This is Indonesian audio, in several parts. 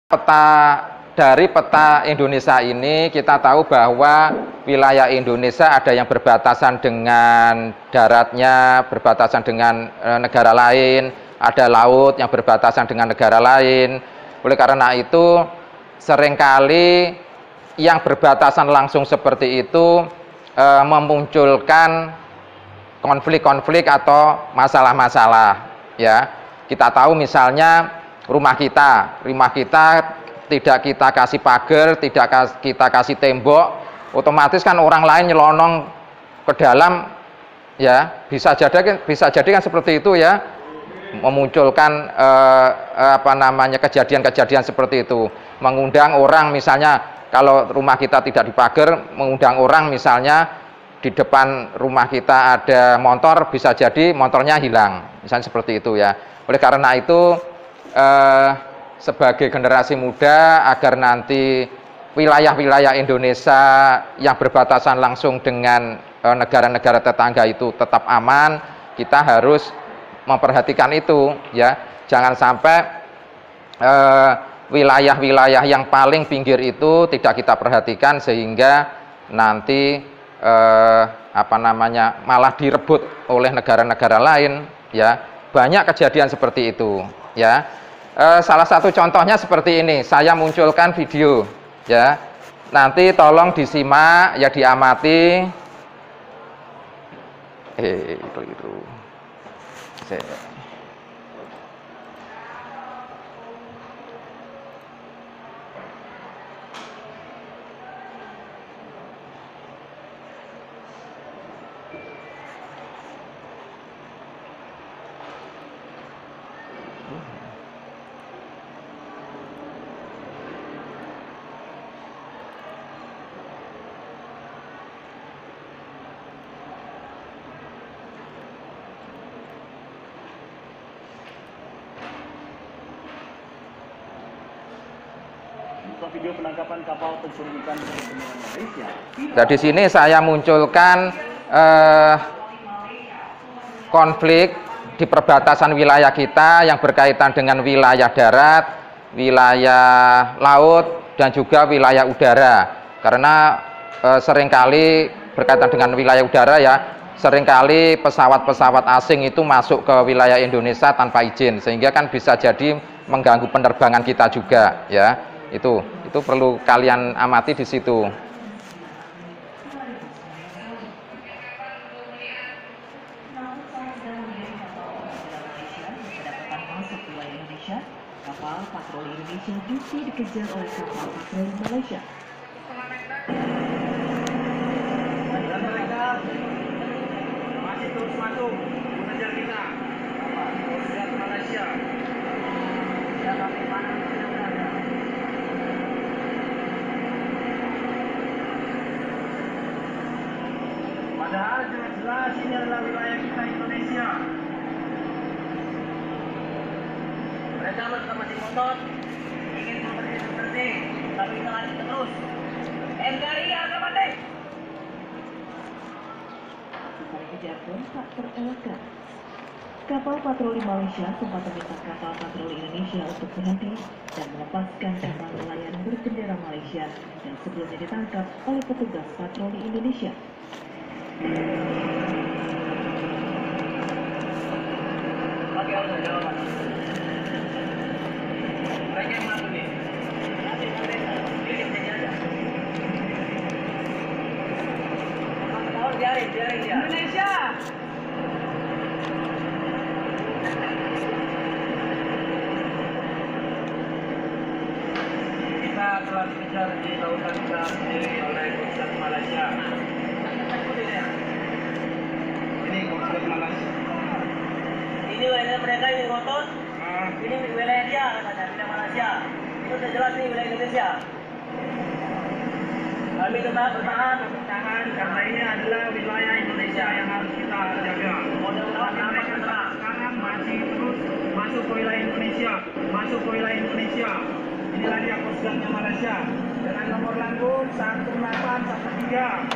Dari peta Indonesia ini kita tahu bahwa wilayah Indonesia ada yang berbatasan dengan daratnya, berbatasan dengan negara lain, ada laut yang berbatasan dengan negara lain. Oleh karena itu seringkali yang berbatasan langsung seperti itu memunculkan konflik-konflik atau masalah-masalah, ya. Kita tahu misalnya rumah kita tidak kita kasih pagar, tidak kita kasih tembok, otomatis kan orang lain nyelonong ke dalam, ya. Bisa jadi kan seperti itu, ya, memunculkan kejadian-kejadian seperti itu. Mengundang orang, misalnya kalau rumah kita tidak dipagar, mengundang orang misalnya di depan rumah kita ada motor, bisa jadi motornya hilang, misalnya seperti itu, ya. Oleh karena itu sebagai generasi muda, agar nanti wilayah-wilayah Indonesia yang berbatasan langsung dengan negara-negara tetangga itu tetap aman, kita harus memperhatikan itu, ya. Jangan sampai wilayah-wilayah yang paling pinggir itu tidak kita perhatikan sehingga nanti malah direbut oleh negara-negara lain, ya. Banyak kejadian seperti itu, ya. Salah satu contohnya seperti ini, saya munculkan video, ya. Nanti tolong disimak, ya, diamati. Keliru. Video penangkapan kapal pencuri ikan bendera Malaysia. Nah, di sini saya munculkan konflik di perbatasan wilayah kita yang berkaitan dengan wilayah darat, wilayah laut, dan juga wilayah udara. Karena seringkali berkaitan dengan wilayah udara, ya, seringkali pesawat-pesawat asing itu masuk ke wilayah Indonesia tanpa izin, sehingga kan bisa jadi mengganggu penerbangan kita juga, ya. Itu perlu kalian amati di situ. Kapal patroli Indonesia justru dikejar oleh kapal patroli Malaysia. Dan mereka masih terus masuk mengejar kita. Kapal Malaysia. Padahal jelas-jelas ini adalah wilayah kita Indonesia. Mereka masing motor ingin berhenti, tapi kita lanjut terus. NKRI harga mati. Upaya kejar pun tak terelakkan. Kapal patroli Malaysia sempat meminta kapal patroli Indonesia untuk berhenti dan melepaskan kapal nelayan berbendera Malaysia yang sebelumnya ditangkap oleh petugas patroli Indonesia. Oke, harus jawaban. Mereka yang masuk nih. Nanti ini aja. Mau biarin dia. Indonesia. Kita telah dikejar di lautan kita sendiri oleh Korslet Malaysia. Ini Korslet Malaysia. Ini wilayah mereka ini ngotot. Ini wilayah dia katanya, wilayah Malaysia. Itu sudah jelas nih wilayah Indonesia. Kami tetap bertahan karena ini adalah wilayah Indonesia yang harus kita jaga. Karena mereka sekarang masih terus masuk ke wilayah Indonesia. Inilah dia Korsletnya Malaysia dengan nomor lambung 1813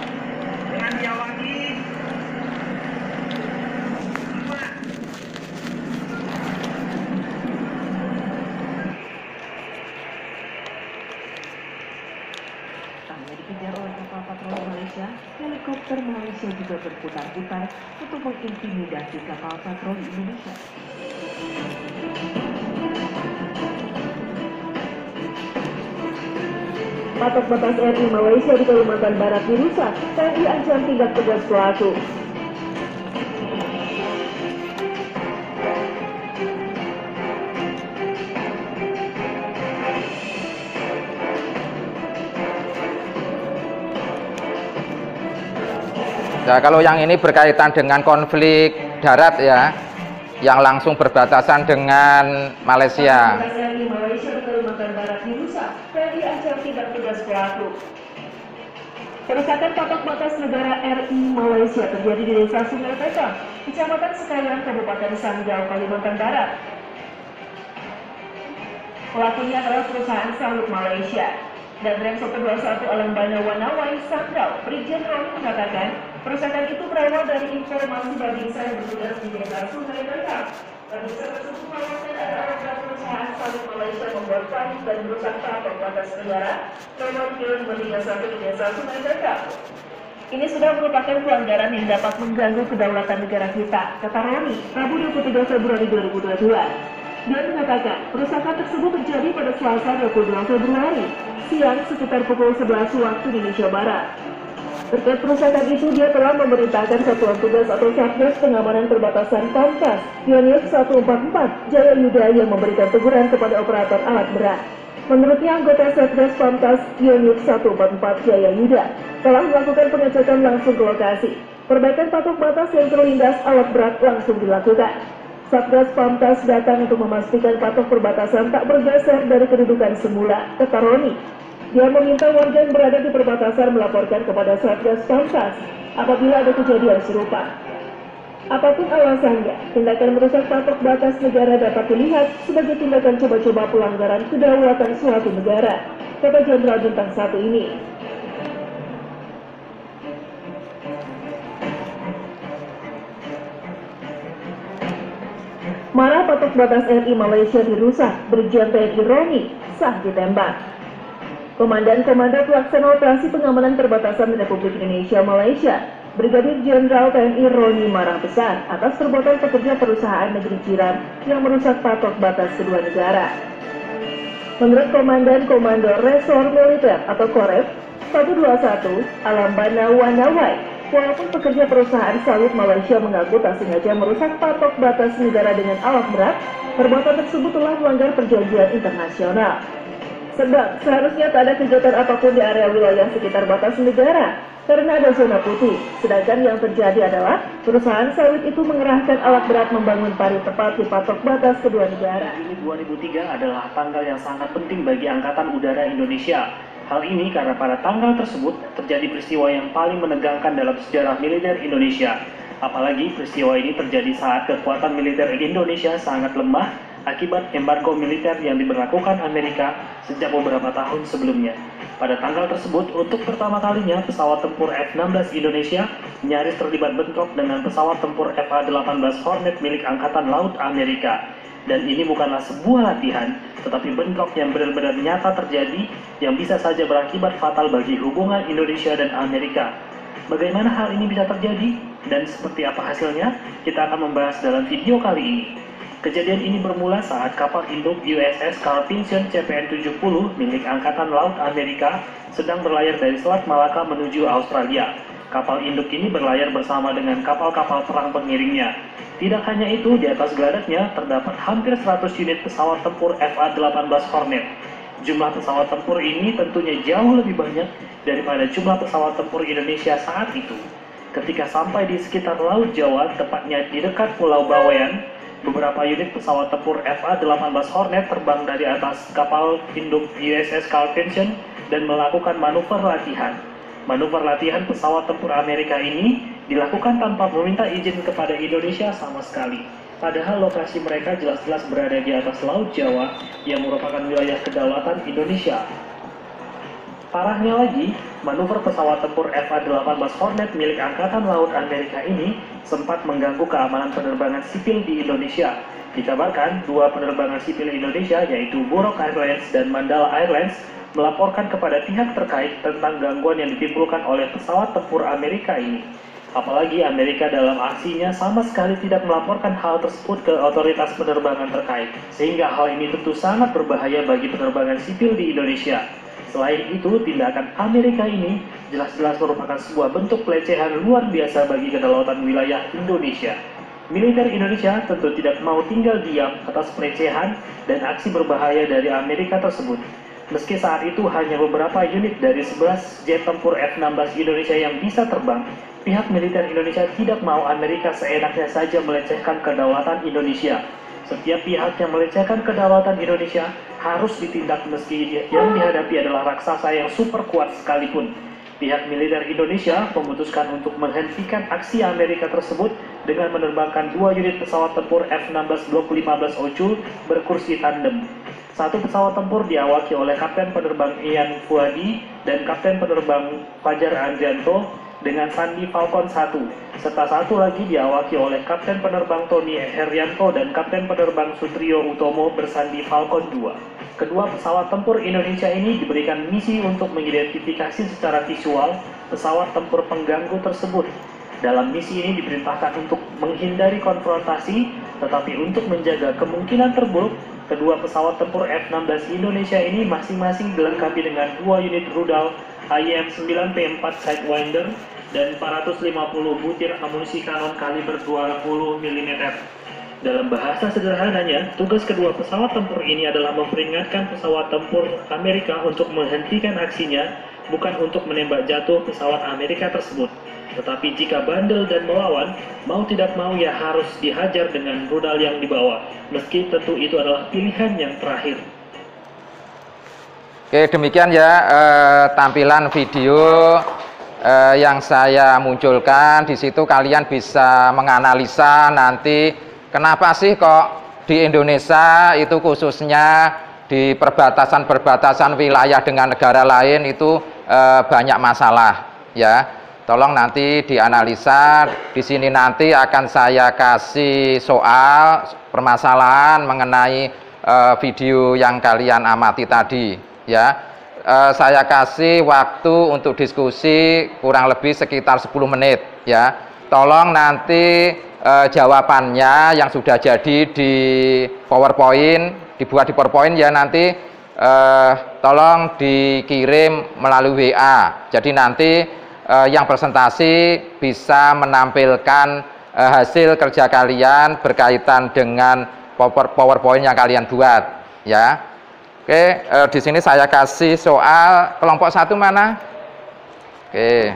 dengan diawaki hanya dikejar oleh kapal patroli Malaysia, helikopter Malaysia juga berputar-putar untuk mengintimidasi kapal patroli Indonesia. Patok batas RI Malaysia di Kalimantan Barat dirusak, TNI ancam tindak tegas pelaku. Nah, kalau yang ini berkaitan dengan konflik darat ya, yang langsung berbatasan dengan Malaysia. TNI Malaysia di Kalimantan Barat dirusak, TNI ancam tindak tegas pelaku. Perusakan patok batas negara RI Malaysia terjadi di Desa Sungai Petang, Kecamatan Sekayan, Kabupaten Sanggau, Kalimantan Barat. Pelakunya adalah perusahaan sawit Malaysia. Dan Rem 121 Alambana Wanawai Sanggau, Brigjen Roni mengatakan, perusahaan itu berawal dari informasi Babinsa yang bertugas di Desa Sungai Petang. Babinsa tersebut melaporkan ada anggota perusahaan sawit Malaysia membuat panik dan merusak patok batas negara nomor KIL 531 di Desa Sungai Petang. Ini sudah merupakan pelanggaran yang dapat mengganggu kedaulatan negara kita, kata Roni, Rabu 23 Februari 2022. Dia mengatakan, perusahaan tersebut terjadi pada Selasa 22 Februari, siang sekitar pukul 11 waktu Indonesia Barat. Terkait perusahaan itu, dia telah memerintahkan Satuan Tugas atau Satgas Pengamanan Perbatasan Pamtas, Pionir 144, Jaya Yuda yang memberikan teguran kepada operator alat berat. Menurutnya, anggota Satgas Pamtas, Pionir 144, Jaya Yuda, telah melakukan pengecekan langsung ke lokasi. Perbaikan patok batas yang terlindas alat berat langsung dilakukan. Satgas Pamtas datang untuk memastikan patok perbatasan tak bergeser dari kedudukan semula, kata Roni. Dia meminta warga yang berada di perbatasan melaporkan kepada Satgas Pamtas apabila ada kejadian serupa. Apapun alasannya, tindakan merusak patok batas negara dapat dilihat sebagai tindakan coba-coba pelanggaran kedaulatan suatu negara, kata Jenderal Bintang 1 ini. Marah patok batas RI Malaysia dirusak, Brigjen TNI Roni sah ditembak. Komandan Komando Pelaksana Operasi Pengamanan Perbatasan Republik Indonesia Malaysia, Brigadir Jenderal TNI Roni marah besar atas perbuatan pekerja perusahaan negeri jiran yang merusak patok batas kedua negara. Menurut Komandan Komando Resor Militer atau Korem 121 Alambana Wanawai, walaupun pekerja perusahaan sawit Malaysia mengaku tak sengaja merusak patok batas negara dengan alat berat, perbuatan tersebut telah melanggar perjanjian internasional. Sebab seharusnya tak ada kegiatan apapun di area wilayah sekitar batas negara, karena ada zona putih. Sedangkan yang terjadi adalah perusahaan sawit itu mengerahkan alat berat membangun parit tepat di patok batas kedua negara. Ini 2003 adalah tanggal yang sangat penting bagi Angkatan Udara Indonesia. Hal ini karena pada tanggal tersebut terjadi peristiwa yang paling menegangkan dalam sejarah militer Indonesia. Apalagi peristiwa ini terjadi saat kekuatan militer Indonesia sangat lemah akibat embargo militer yang diberlakukan Amerika sejak beberapa tahun sebelumnya. Pada tanggal tersebut, untuk pertama kalinya pesawat tempur F-16 Indonesia nyaris terlibat bentrok dengan pesawat tempur FA-18 Hornet milik Angkatan Laut Amerika. Dan ini bukanlah sebuah latihan, tetapi bentrok yang benar-benar nyata terjadi yang bisa saja berakibat fatal bagi hubungan Indonesia dan Amerika. Bagaimana hal ini bisa terjadi dan seperti apa hasilnya? Kita akan membahas dalam video kali ini. Kejadian ini bermula saat kapal induk USS Carl Vinson CPN-70 milik Angkatan Laut Amerika sedang berlayar dari Selat Malaka menuju Australia. Kapal induk ini berlayar bersama dengan kapal-kapal perang pengiringnya. Tidak hanya itu, di atas geladaknya terdapat hampir 100 unit pesawat tempur FA-18 Hornet. Jumlah pesawat tempur ini tentunya jauh lebih banyak daripada jumlah pesawat tempur Indonesia saat itu. Ketika sampai di sekitar Laut Jawa, tepatnya di dekat Pulau Bawean, beberapa unit pesawat tempur FA-18 Hornet terbang dari atas kapal induk USS Carl Vinson dan melakukan manuver latihan. Manuver latihan pesawat tempur Amerika ini dilakukan tanpa meminta izin kepada Indonesia sama sekali. Padahal lokasi mereka jelas-jelas berada di atas Laut Jawa yang merupakan wilayah kedaulatan Indonesia. Parahnya lagi, manuver pesawat tempur FA-18 Hornet milik Angkatan Laut Amerika ini sempat mengganggu keamanan penerbangan sipil di Indonesia. Dikabarkan, dua penerbangan sipil Indonesia yaitu Burok Airlines dan Mandala Airlines melaporkan kepada pihak terkait tentang gangguan yang ditimbulkan oleh pesawat tempur Amerika ini. Apalagi Amerika dalam aksinya sama sekali tidak melaporkan hal tersebut ke otoritas penerbangan terkait, sehingga hal ini tentu sangat berbahaya bagi penerbangan sipil di Indonesia. Selain itu, tindakan Amerika ini jelas-jelas merupakan sebuah bentuk pelecehan luar biasa bagi kedaulatan wilayah Indonesia. Militer Indonesia tentu tidak mau tinggal diam atas pelecehan dan aksi berbahaya dari Amerika tersebut. Meski saat itu hanya beberapa unit dari 11 jet tempur F-16 Indonesia yang bisa terbang, pihak militer Indonesia tidak mau Amerika seenaknya saja melecehkan kedaulatan Indonesia. Setiap pihak yang melecehkan kedaulatan Indonesia harus ditindak meski yang dihadapi adalah raksasa yang super kuat sekalipun. Pihak militer Indonesia memutuskan untuk menghentikan aksi Amerika tersebut dengan menerbangkan 2 unit pesawat tempur F-16 Block 15 Ocul berkursi tandem. Satu pesawat tempur diawaki oleh Kapten Penerbang Ian Fuadi dan Kapten Penerbang Fajar Andrianto dengan sandi Falcon 1, serta satu lagi diawaki oleh Kapten Penerbang Tony Herianto dan Kapten Penerbang Sutrio Utomo bersandi Falcon 2. Kedua pesawat tempur Indonesia ini diberikan misi untuk mengidentifikasi secara visual pesawat tempur pengganggu tersebut. Dalam misi ini diperintahkan untuk menghindari konfrontasi, tetapi untuk menjaga kemungkinan terburuk, kedua pesawat tempur F-16 Indonesia ini masing-masing dilengkapi dengan 2 unit rudal IM-9P4 Sidewinder dan 450 butir amunisi kanon kaliber 20 mm. Dalam bahasa sederhananya, tugas kedua pesawat tempur ini adalah memperingatkan pesawat tempur Amerika untuk menghentikan aksinya, bukan untuk menembak jatuh pesawat Amerika tersebut. Tetapi jika bandel dan melawan, mau tidak mau ya harus dihajar dengan rudal yang dibawa, meski tentu itu adalah pilihan yang terakhir. Oke, demikian ya tampilan video yang saya munculkan. Di situ kalian bisa menganalisa nanti kenapa sih kok di Indonesia itu khususnya di perbatasan-perbatasan wilayah dengan negara lain itu banyak masalah ya. Tolong nanti dianalisa. Di sini nanti akan saya kasih soal permasalahan mengenai video yang kalian amati tadi ya. Saya kasih waktu untuk diskusi kurang lebih sekitar 10 menit ya. Tolong nanti jawabannya yang sudah jadi di PowerPoint, dibuat di PowerPoint ya nanti tolong dikirim melalui WA. Jadi nanti yang presentasi bisa menampilkan hasil kerja kalian berkaitan dengan PowerPoint yang kalian buat ya. Oke, di sini saya kasih soal kelompok 1 mana? Oke.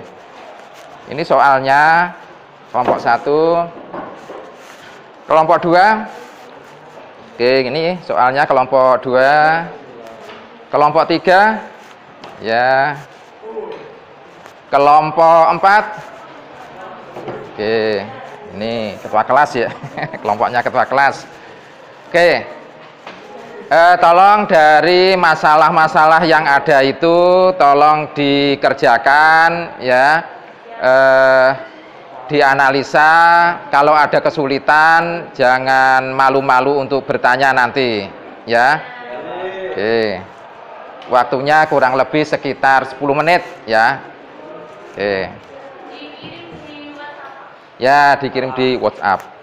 Ini soalnya kelompok 1. Kelompok 2. Oke, ini soalnya kelompok 2. Kelompok 3. Ya. Kelompok 4. Oke, ini ketua kelas ya. Kelompoknya ketua kelas. Oke. Tolong dari masalah-masalah yang ada itu tolong dikerjakan ya. Dianalisa. Kalau ada kesulitan jangan malu-malu untuk bertanya nanti ya. Oke. Waktunya kurang lebih sekitar 10 menit ya. Oke. Ya, dikirim di WhatsApp.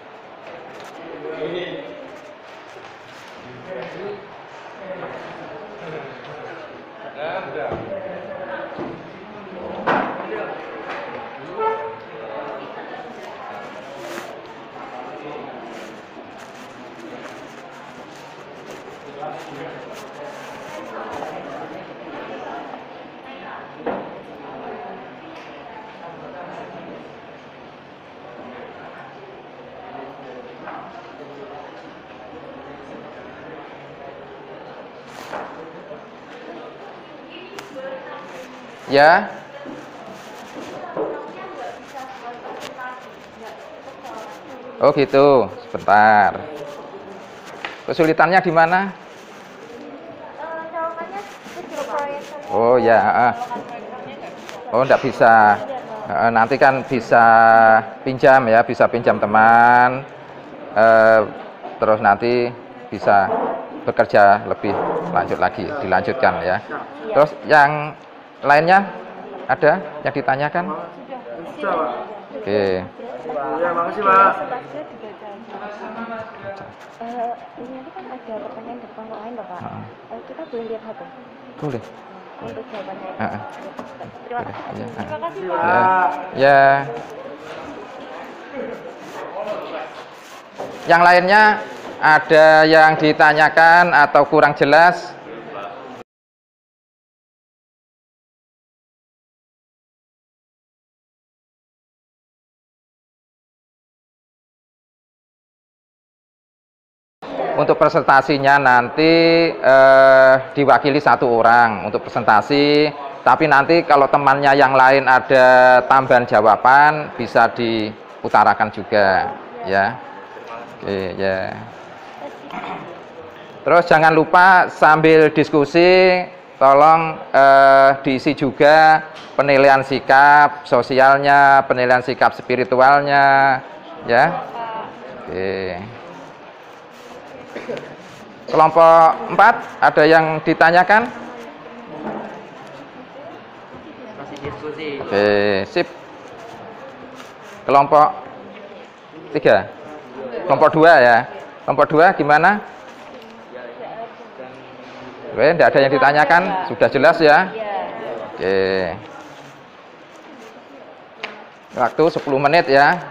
Ya. Oh gitu, sebentar. Kesulitannya di mana? Oh ya. Oh enggak bisa. Nanti kan bisa pinjam ya, bisa pinjam teman. Terus nanti bisa bekerja lebih lanjut lagi, dilanjutkan ya. Terus yang lainnya ada yang ditanyakan? Sudah, Pak. Oke. Ya, makasih, Pak. Ini kan ada pertanyaan depan lain, Bapak. Kita boleh lihat HP? Boleh. Untuk jawabannya. Terima kasih. Ya. Terima kasih, Pak. Ya. Yang lainnya ada yang ditanyakan atau kurang jelas? Untuk presentasinya nanti diwakili satu orang untuk presentasi, tapi nanti kalau temannya yang lain ada tambahan jawaban bisa diutarakan juga, ya. Oke, ya. Terus jangan lupa sambil diskusi, tolong diisi juga penilaian sikap sosialnya, penilaian sikap spiritualnya, ya. Oke. Kelompok 4 ada yang ditanyakan? Masih diskusi. Oke, sip. Kelompok 3. Kelompok 2 ya. Kelompok 2 gimana? Oke, tidak ada yang ditanyakan, sudah jelas ya? Oke. Waktu 10 menit ya.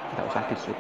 Tidak usah di-shoot.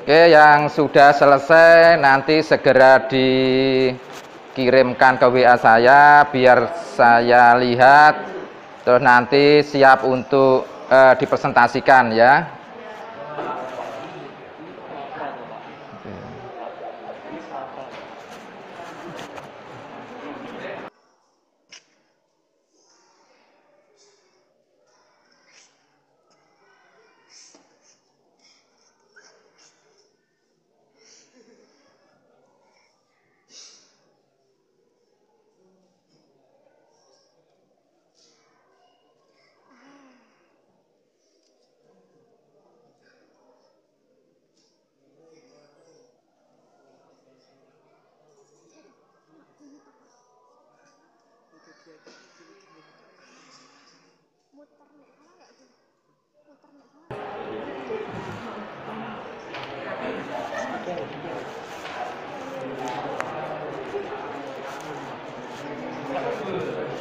Oke, yang sudah selesai nanti segera dikirimkan ke WA saya biar saya lihat, terus nanti siap untuk dipresentasikan ya.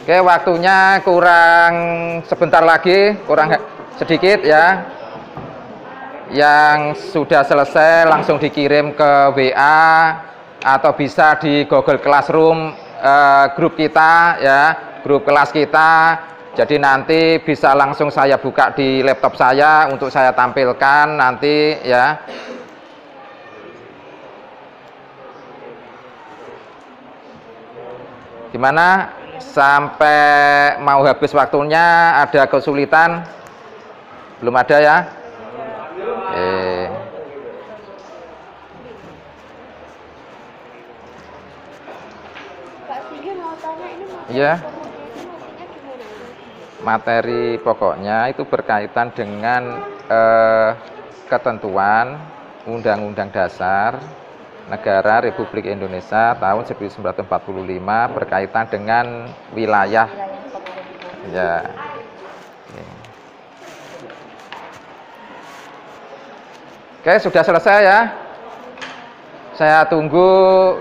Oke, waktunya kurang sebentar lagi, kurang sedikit ya. yang sudah selesai langsung dikirim ke WA atau bisa di Google Classroom grup kita ya, grup kelas kita. Jadi nanti bisa langsung saya buka di laptop saya untuk saya tampilkan nanti ya. Gimana? Sampai mau habis waktunya ada kesulitan? Belum ada ya? Pak Sigi mau tanya ini Iya. maksudnya gimana? Materi pokoknya itu berkaitan dengan ketentuan Undang-Undang Dasar Negara Republik Indonesia tahun 1945 berkaitan dengan wilayah. Ya. Oke, sudah selesai ya. Saya tunggu